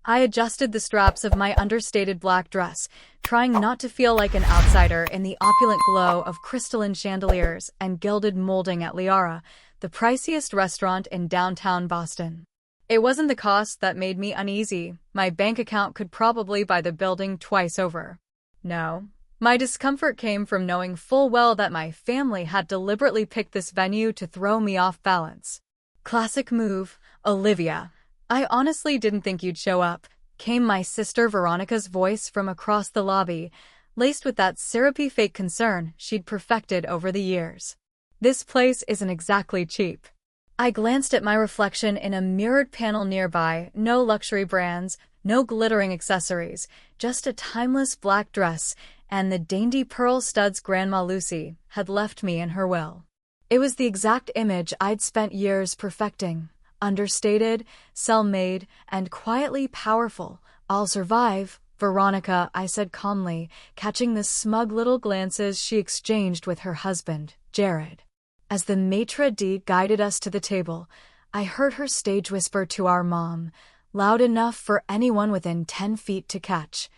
I adjusted the straps of my understated black dress, trying not to feel like an outsider in the opulent glow of crystalline chandeliers and gilded molding at Liara, the priciest restaurant in downtown Boston. It wasn't the cost that made me uneasy. My bank account could probably buy the building twice over. No. My discomfort came from knowing full well that my family had deliberately picked this venue to throw me off balance. Classic move, Olivia. I honestly didn't think you'd show up, came my sister Veronica's voice from across the lobby, laced with that syrupy fake concern she'd perfected over the years. This place isn't exactly cheap. I glanced at my reflection in a mirrored panel nearby, no luxury brands, no glittering accessories, just a timeless black dress and the dainty pearl studs Grandma Lucy had left me in her will. It was the exact image I'd spent years perfecting. Understated, cell-made, and quietly powerful. I'll survive, Veronica, I said calmly, catching the smug little glances she exchanged with her husband, Jared. As the maitre d' guided us to the table, I heard her stage whisper to our mom, loud enough for anyone within 10 feet to catch.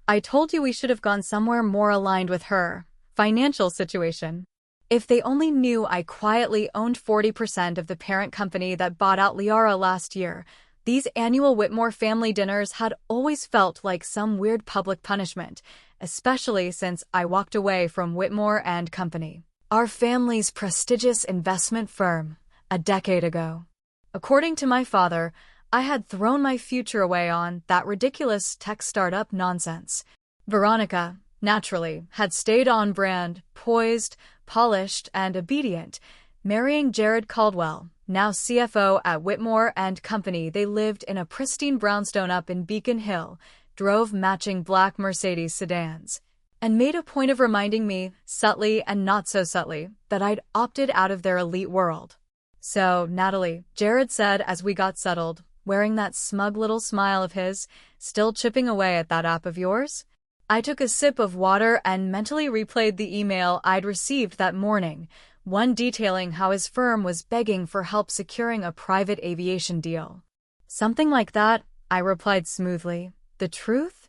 I told you we should have gone somewhere more aligned with her financial situation. If they only knew I quietly owned 40% of the parent company that bought out Liara last year, these annual Whitmore family dinners had always felt like some weird public punishment, especially since I walked away from Whitmore and Company, our family's prestigious investment firm, a decade ago. According to my father, I had thrown my future away on that ridiculous tech startup nonsense. Veronica, naturally, had stayed on brand, poised, polished, and obedient, marrying Jared Caldwell, now CFO at Whitmore and Company. They lived in a pristine brownstone up in Beacon Hill, drove matching black Mercedes sedans, and made a point of reminding me, subtly and not so subtly, that I'd opted out of their elite world. So, Natalie, Jared said as we got settled, wearing that smug little smile of his, still chipping away at that app of yours? I took a sip of water and mentally replayed the email I'd received that morning, one detailing how his firm was begging for help securing a private aviation deal. Something like that, I replied smoothly. The truth?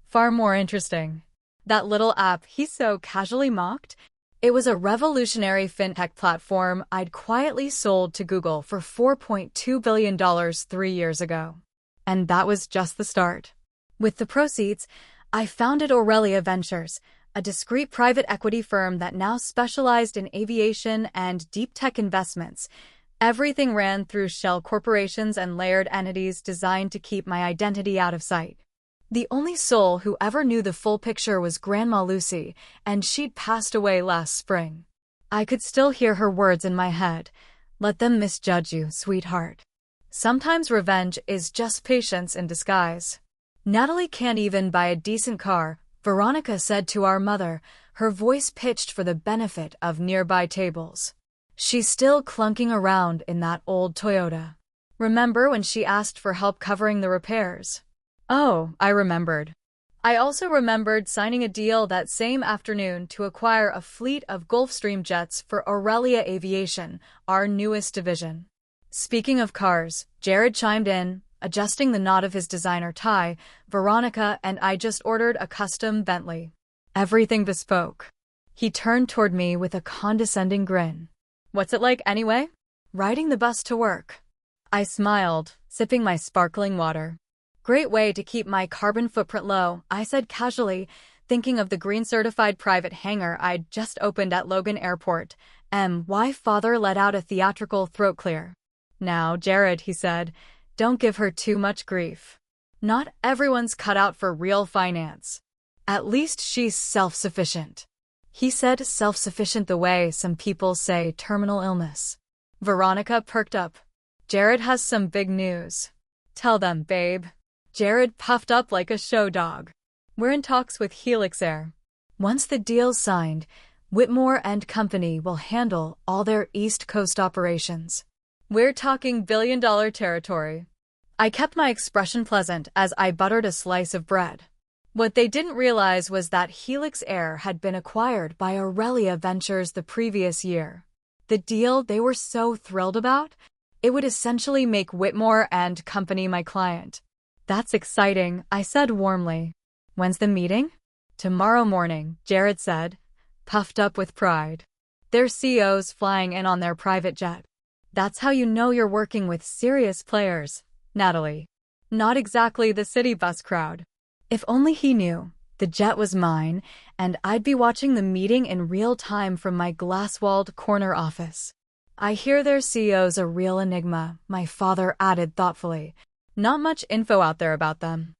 Far more interesting. That little app he so casually mocked? It was a revolutionary fintech platform I'd quietly sold to Google for $4.2 billion 3 years ago. And that was just the start. With the proceeds, I founded Aurelia Ventures, a discreet private equity firm that now specialized in aviation and deep tech investments. Everything ran through shell corporations and layered entities designed to keep my identity out of sight. The only soul who ever knew the full picture was Grandma Lucy, and she'd passed away last spring. I could still hear her words in my head. Let them misjudge you, sweetheart. Sometimes revenge is just patience in disguise. Natalie can't even buy a decent car, Veronica said to our mother, her voice pitched for the benefit of nearby tables. She's still clunking around in that old Toyota. Remember when she asked for help covering the repairs? Oh, I remembered. I also remembered signing a deal that same afternoon to acquire a fleet of Gulfstream jets for Aurelia Aviation, our newest division. Speaking of cars, Jared chimed in, adjusting the knot of his designer tie. Veronica and I just ordered a custom Bentley. Everything bespoke. He turned toward me with a condescending grin. What's it like anyway? Riding the bus to work. I smiled, sipping my sparkling water. Great way to keep my carbon footprint low, I said casually, thinking of the green-certified private hangar I'd just opened at Logan Airport. Why father let out a theatrical throat clear. Now, Jared, he said, don't give her too much grief. Not everyone's cut out for real finance. At least she's self-sufficient. He said self-sufficient the way some people say terminal illness. Veronica perked up. Jared has some big news. Tell them, babe. Jared puffed up like a show dog. We're in talks with Helix Air. Once the deal's signed, Whitmore and Company will handle all their East Coast operations. We're talking billion-dollar territory. I kept my expression pleasant as I buttered a slice of bread. What they didn't realize was that Helix Air had been acquired by Aurelia Ventures the previous year. The deal they were so thrilled about? It would essentially make Whitmore and Company my client. That's exciting, I said warmly. When's the meeting? Tomorrow morning, Jared said, puffed up with pride. Their CEO's flying in on their private jet. That's how you know you're working with serious players, Natalie. Not exactly the city bus crowd. If only he knew. The jet was mine, and I'd be watching the meeting in real time from my glass-walled corner office. I hear their CEO's a real enigma, my father added thoughtfully. Not much info out there about them.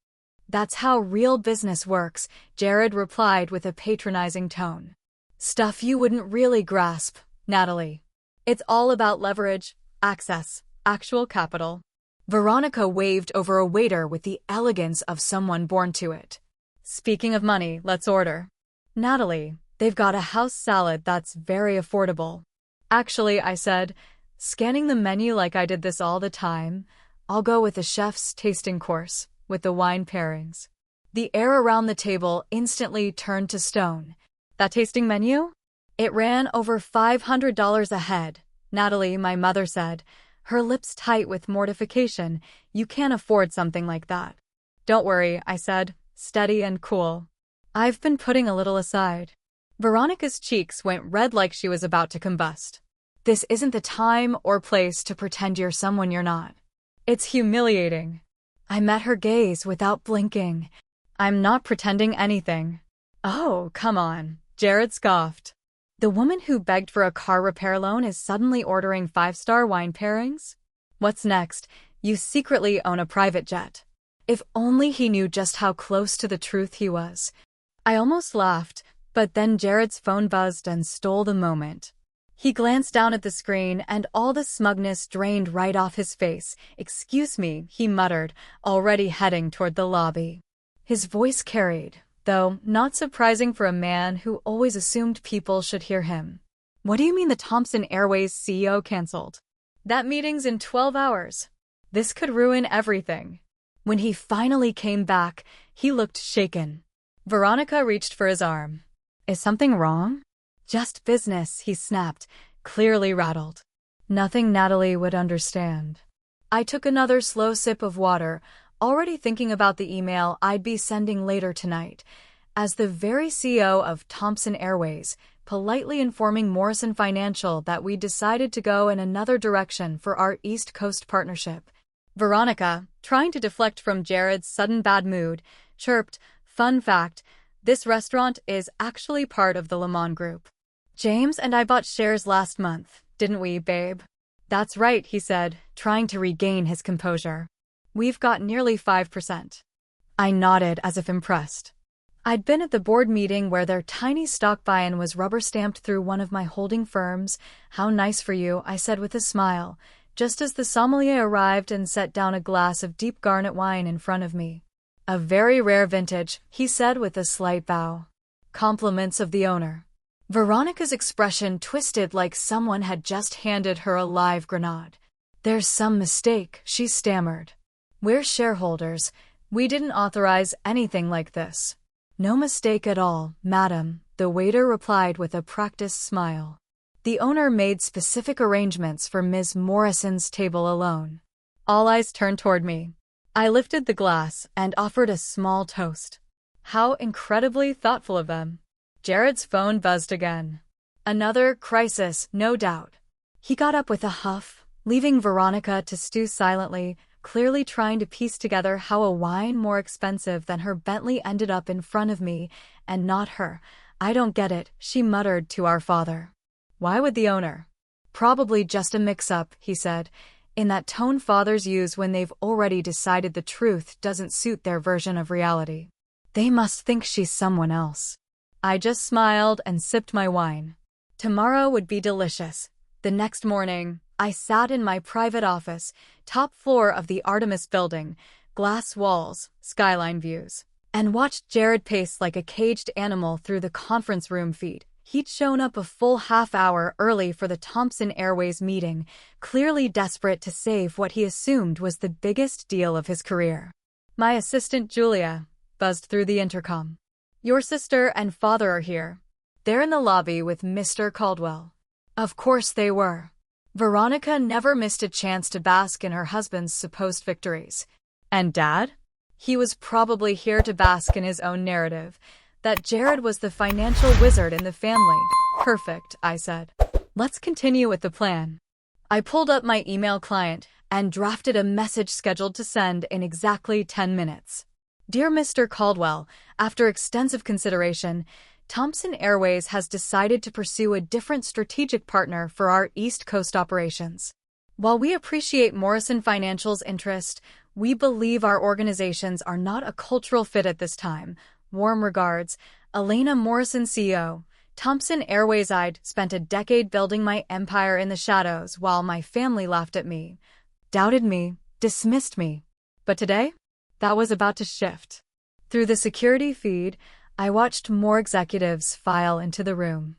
That's how real business works, Jared replied with a patronizing tone. Stuff you wouldn't really grasp, Natalie. It's all about leverage, access, actual capital. Veronica waved over a waiter with the elegance of someone born to it. Speaking of money, let's order. Natalie, they've got a house salad that's very affordable. Actually, I said, scanning the menu like I did this all the time, I'll go with the chef's tasting course, with the wine pairings. The air around the table instantly turned to stone. That tasting menu? It ran over $500 a head, Natalie, my mother said, her lips tight with mortification. You can't afford something like that. Don't worry, I said, steady and cool. I've been putting a little aside. Veronica's cheeks went red like she was about to combust. This isn't the time or place to pretend you're someone you're not. It's humiliating. I met her gaze without blinking. I'm not pretending anything. Oh, come on, Jared scoffed. The woman who begged for a car repair loan is suddenly ordering 5-star wine pairings? What's next? You secretly own a private jet. If only he knew just how close to the truth he was. I almost laughed, but then Jared's phone buzzed and stole the moment. He glanced down at the screen and all the smugness drained right off his face. Excuse me, he muttered, already heading toward the lobby. His voice carried, though not surprising for a man who always assumed people should hear him. What do you mean the Thomson Airways CEO canceled? That meeting's in 12 hours. This could ruin everything. When he finally came back, he looked shaken. Veronica reached for his arm. Is something wrong? Just business, he snapped, clearly rattled. Nothing Natalie would understand. I took another slow sip of water, already thinking about the email I'd be sending later tonight. As the very CEO of Thomson Airways, politely informing Morrison Financial that we decided to go in another direction for our East Coast partnership. Veronica, trying to deflect from Jared's sudden bad mood, chirped, fun fact, this restaurant is actually part of the Le Mans Group. James and I bought shares last month, didn't we, babe? That's right, he said, trying to regain his composure. We've got nearly 5%. I nodded as if impressed. I'd been at the board meeting where their tiny stock buy-in was rubber-stamped through one of my holding firms. How nice for you, I said with a smile, just as the sommelier arrived and set down a glass of deep garnet wine in front of me. A very rare vintage, he said with a slight bow. Compliments of the owner. Veronica's expression twisted like someone had just handed her a live grenade. There's some mistake, she stammered. We're shareholders. We didn't authorize anything like this. No mistake at all, madam, the waiter replied with a practiced smile. The owner made specific arrangements for Ms. Morrison's table alone. All eyes turned toward me. I lifted the glass and offered a small toast. How incredibly thoughtful of them. Jared's phone buzzed again. Another crisis, no doubt. He got up with a huff, leaving Veronica to stew silently, clearly trying to piece together how a wine more expensive than her Bentley ended up in front of me, and not her. I don't get it, she muttered to our father. Why would the owner? Probably just a mix-up, he said, in that tone fathers use when they've already decided the truth doesn't suit their version of reality. They must think she's someone else. I just smiled and sipped my wine. Tomorrow would be delicious. The next morning, I sat in my private office, top floor of the Artemis building, glass walls, skyline views, and watched Jared pace like a caged animal through the conference room feed. He'd shown up a full half-hour early for the Thomson Airways meeting, clearly desperate to save what he assumed was the biggest deal of his career. My assistant Julia buzzed through the intercom. Your sister and father are here. They're in the lobby with Mr. Caldwell. Of course they were. Veronica never missed a chance to bask in her husband's supposed victories. And Dad? He was probably here to bask in his own narrative, that Jared was the financial wizard in the family. Perfect, I said. Let's continue with the plan. I pulled up my email client and drafted a message scheduled to send in exactly 10 minutes. Dear Mr. Caldwell, after extensive consideration, Thomson Airways has decided to pursue a different strategic partner for our East Coast operations. While we appreciate Morrison Financial's interest, we believe our organizations are not a cultural fit at this time. Warm regards, Elena Morrison, CEO. Thomson Airways. I'd spent a decade building my empire in the shadows while my family laughed at me, doubted me, dismissed me. But today, that was about to shift. Through the security feed, I watched more executives file into the room.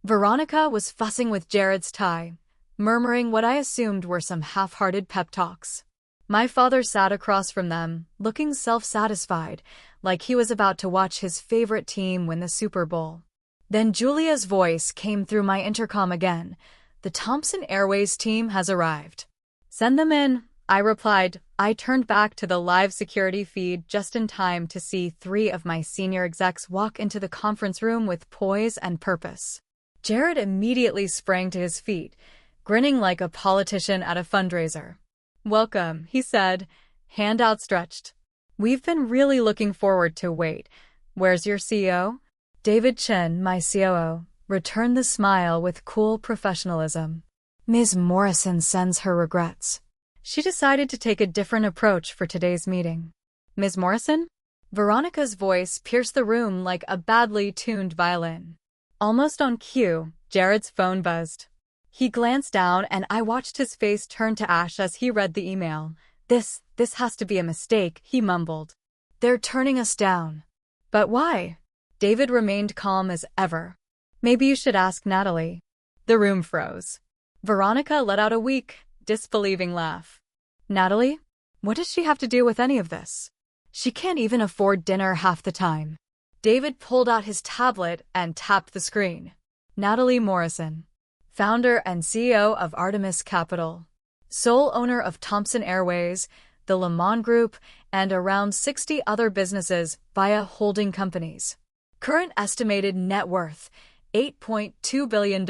Veronica was fussing with Jared's tie, murmuring what I assumed were some half-hearted pep talks. My father sat across from them, looking self-satisfied, like he was about to watch his favorite team win the Super Bowl. Then Julia's voice came through my intercom again. The Thomson Airways team has arrived. Send them in, I replied. I turned back to the live security feed just in time to see 3 of my senior execs walk into the conference room with poise and purpose. Jared immediately sprang to his feet, grinning like a politician at a fundraiser. Welcome, he said, hand outstretched. We've been really looking forward to wait. Where's your CEO? David Chen, my COO, returned the smile with cool professionalism. Ms. Morrison sends her regrets. She decided to take a different approach for today's meeting. Ms. Morrison? Veronica's voice pierced the room like a badly tuned violin. Almost on cue, Jared's phone buzzed. He glanced down and I watched his face turn to ash as he read the email. This has to be a mistake, he mumbled. They're turning us down. But why? David remained calm as ever. Maybe you should ask Natalie. The room froze. Veronica let out a weak, disbelieving laugh. Natalie? What does she have to do with any of this? She can't even afford dinner half the time. David pulled out his tablet and tapped the screen. Natalie Morrison, founder and CEO of Artemis Capital, sole owner of Thomson Airways, the Le Mans Group, and around 60 other businesses via holding companies. Current estimated net worth, $8.2 billion.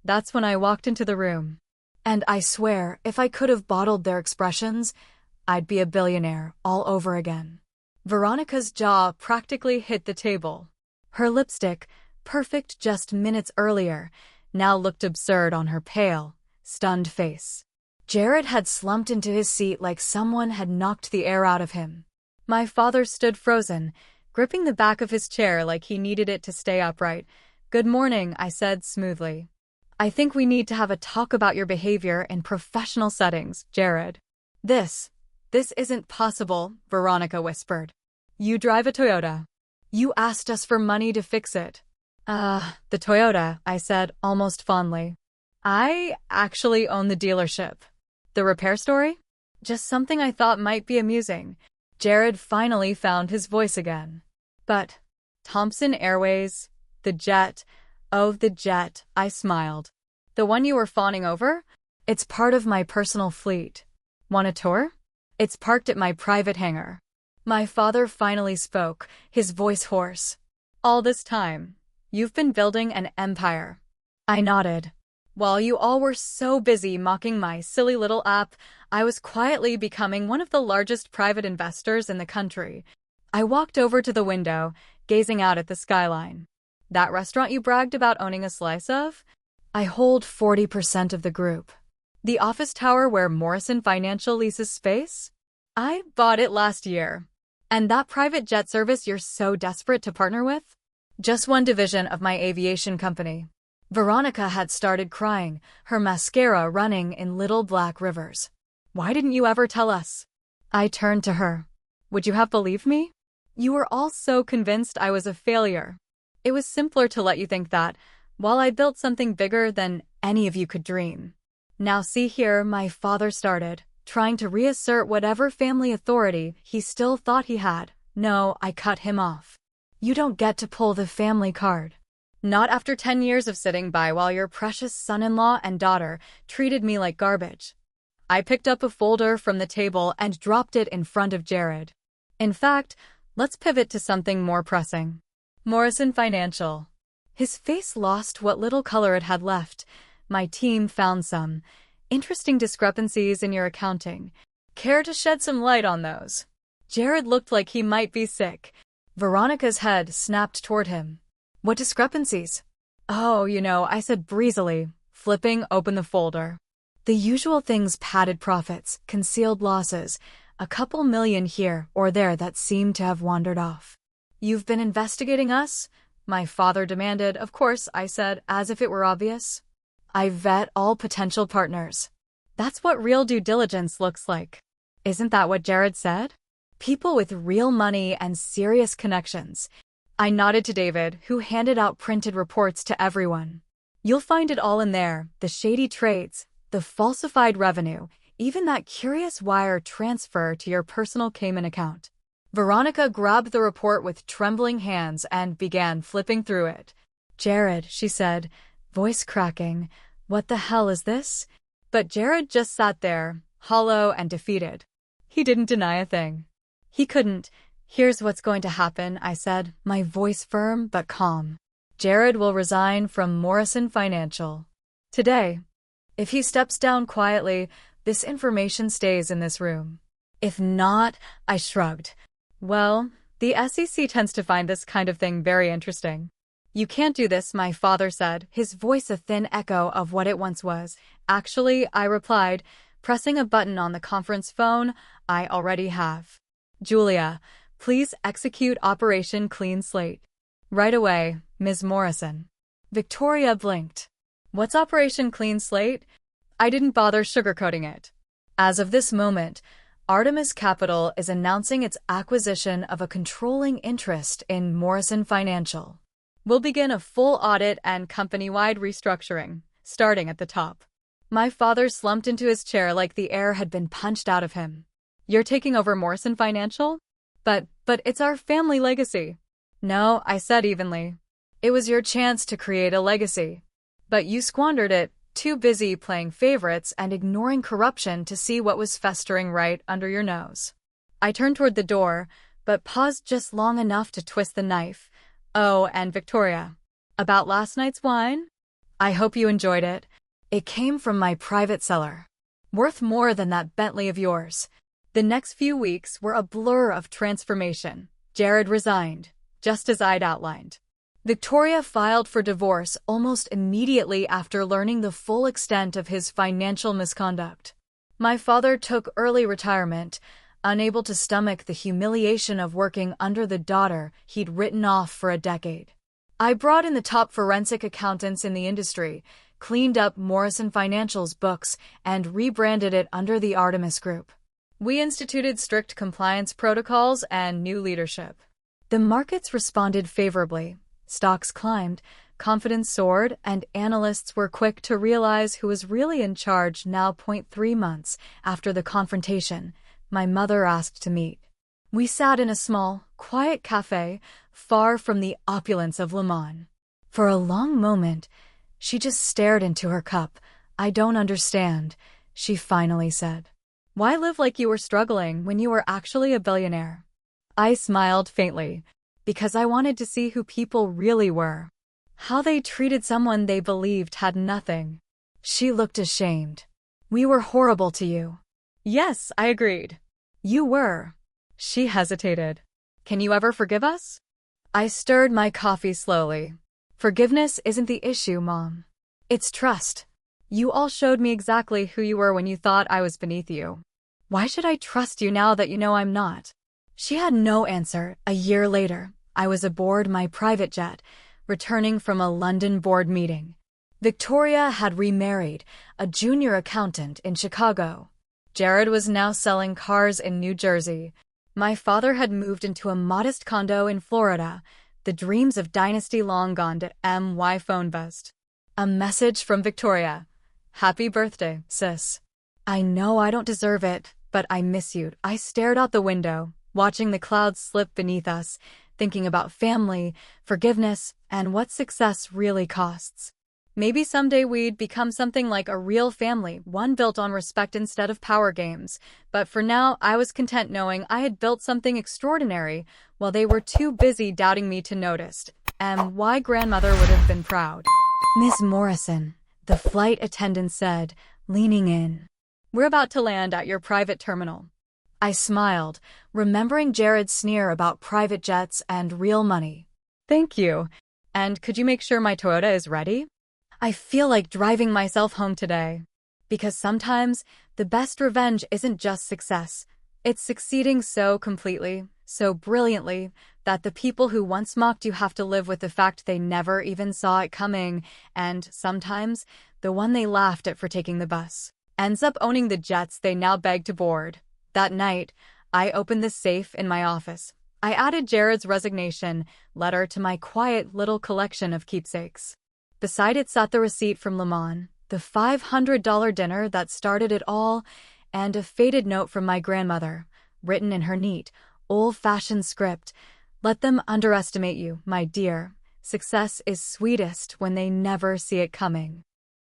That's when I walked into the room. And I swear, if I could have bottled their expressions, I'd be a billionaire all over again. Veronica's jaw practically hit the table. Her lipstick, perfect just minutes earlier, now looked absurd on her pale, stunned face. Jared had slumped into his seat like someone had knocked the air out of him. My father stood frozen, gripping the back of his chair like he needed it to stay upright. Good morning, I said smoothly. I think we need to have a talk about your behavior in professional settings, Jared. This isn't possible, Veronica whispered. You drive a Toyota. You asked us for money to fix it. The Toyota, I said, almost fondly. I actually own the dealership. The repair story? Just something I thought might be amusing. Jared finally found his voice again. But Thomson Airways, the jet, oh, the jet, I smiled. The one you were fawning over? It's part of my personal fleet. Want a tour? It's parked at my private hangar. My father finally spoke, his voice hoarse. All this time, you've been building an empire. I nodded. While you all were so busy mocking my silly little app, I was quietly becoming one of the largest private investors in the country. I walked over to the window, gazing out at the skyline. That restaurant you bragged about owning a slice of? I hold 40% of the group. The office tower where Morrison Financial leases space? I bought it last year. And that private jet service you're so desperate to partner with? Just one division of my aviation company. Veronica had started crying, her mascara running in little black rivers. Why didn't you ever tell us? I turned to her. Would you have believed me? You were all so convinced I was a failure. It was simpler to let you think that, while I built something bigger than any of you could dream. Now see here, my father started, trying to reassert whatever family authority he still thought he had. No, I cut him off. You don't get to pull the family card. Not after 10 years of sitting by while your precious son-in-law and daughter treated me like garbage. I picked up a folder from the table and dropped it in front of Jared. In fact, let's pivot to something more pressing. Morrison Financial. His face lost what little color it had left. My team found some interesting discrepancies in your accounting. Care to shed some light on those? Jared looked like he might be sick. Veronica's head snapped toward him. What discrepancies? Oh, I said breezily, flipping open the folder. The usual things: padded profits, concealed losses, a couple million here or there that seemed to have wandered off. You've been investigating us? My father demanded. Of course, I said, as if it were obvious. I vet all potential partners. That's what real due diligence looks like. Isn't that what Jared said? People with real money and serious connections. I nodded to David, who handed out printed reports to everyone. You'll find it all in there: the shady trades, the falsified revenue, even that curious wire transfer to your personal Cayman account. Veronica grabbed the report with trembling hands and began flipping through it. Jared, she said, voice cracking, what the hell is this? But Jared just sat there, hollow and defeated. He didn't deny a thing. He couldn't. Here's what's going to happen, I said, my voice firm but calm. Jared will resign from Morrison Financial today. If he steps down quietly, this information stays in this room. If not, I shrugged. Well, the SEC tends to find this kind of thing very interesting. You can't do this, my father said, his voice a thin echo of what it once was. Actually, I replied, pressing a button on the conference phone. I already have. Julia, please execute Operation Clean Slate. Right away, Ms. Morrison. Victoria blinked. What's Operation Clean Slate? I didn't bother sugarcoating it. As of this moment, Artemis Capital is announcing its acquisition of a controlling interest in Morrison Financial. We'll begin a full audit and company-wide restructuring, starting at the top. My father slumped into his chair like the air had been punched out of him. You're taking over Morrison Financial? But it's our family legacy. No, I said evenly. It was your chance to create a legacy. But you squandered it, too busy playing favorites and ignoring corruption to see what was festering right under your nose. I turned toward the door, but paused just long enough to twist the knife. Oh, and Victoria. About last night's wine? I hope you enjoyed it. It came from my private cellar. Worth more than that Bentley of yours. The next few weeks were a blur of transformation. Jared resigned, just as I'd outlined. Victoria filed for divorce almost immediately after learning the full extent of his financial misconduct. My father took early retirement, unable to stomach the humiliation of working under the daughter he'd written off for a decade. I brought in the top forensic accountants in the industry, cleaned up Morrison Financial's books, and rebranded it under the Artemis Group. We instituted strict compliance protocols and new leadership. The markets responded favorably. Stocks climbed, confidence soared, and analysts were quick to realize who was really in charge. Now, 3 months after the confrontation, my mother asked to meet. We sat in a small, quiet cafe, far from the opulence of Le Mans. For a long moment, she just stared into her cup. I don't understand, she finally said. Why live like you were struggling when you were actually a billionaire? I smiled faintly, because I wanted to see who people really were. How they treated someone they believed had nothing. She looked ashamed. We were horrible to you. Yes, I agreed. You were. She hesitated. Can you ever forgive us? I stirred my coffee slowly. Forgiveness isn't the issue, Mom. It's trust. You all showed me exactly who you were when you thought I was beneath you. Why should I trust you now that you know I'm not? She had no answer. A year later, I was aboard my private jet, returning from a London board meeting. Victoria had remarried, a junior accountant in Chicago. Jared was now selling cars in New Jersey. My father had moved into a modest condo in Florida, the dreams of dynasty long gone to my phone bust. A message from Victoria. Happy birthday, sis. I know I don't deserve it, but I miss you. I stared out the window, watching the clouds slip beneath us, thinking about family, forgiveness, and what success really costs. Maybe someday we'd become something like a real family, one built on respect instead of power games. But for now, I was content knowing I had built something extraordinary while they were too busy doubting me to notice. And why grandmother would have been proud. Miss Morrison, the flight attendant said, leaning in. We're about to land at your private terminal. I smiled, remembering Jared's sneer about private jets and real money. Thank you. And could you make sure my Toyota is ready? I feel like driving myself home today. Because sometimes, the best revenge isn't just success. It's succeeding so completely, so brilliantly, that the people who once mocked you have to live with the fact they never even saw it coming, and sometimes, the one they laughed at for taking the bus ends up owning the jets they now beg to board. That night, I opened the safe in my office. I added Jared's resignation letter to my quiet little collection of keepsakes. Beside it sat the receipt from Le Mans, the $500 dinner that started it all, and a faded note from my grandmother, written in her neat, old-fashioned script. Let them underestimate you, my dear. Success is sweetest when they never see it coming.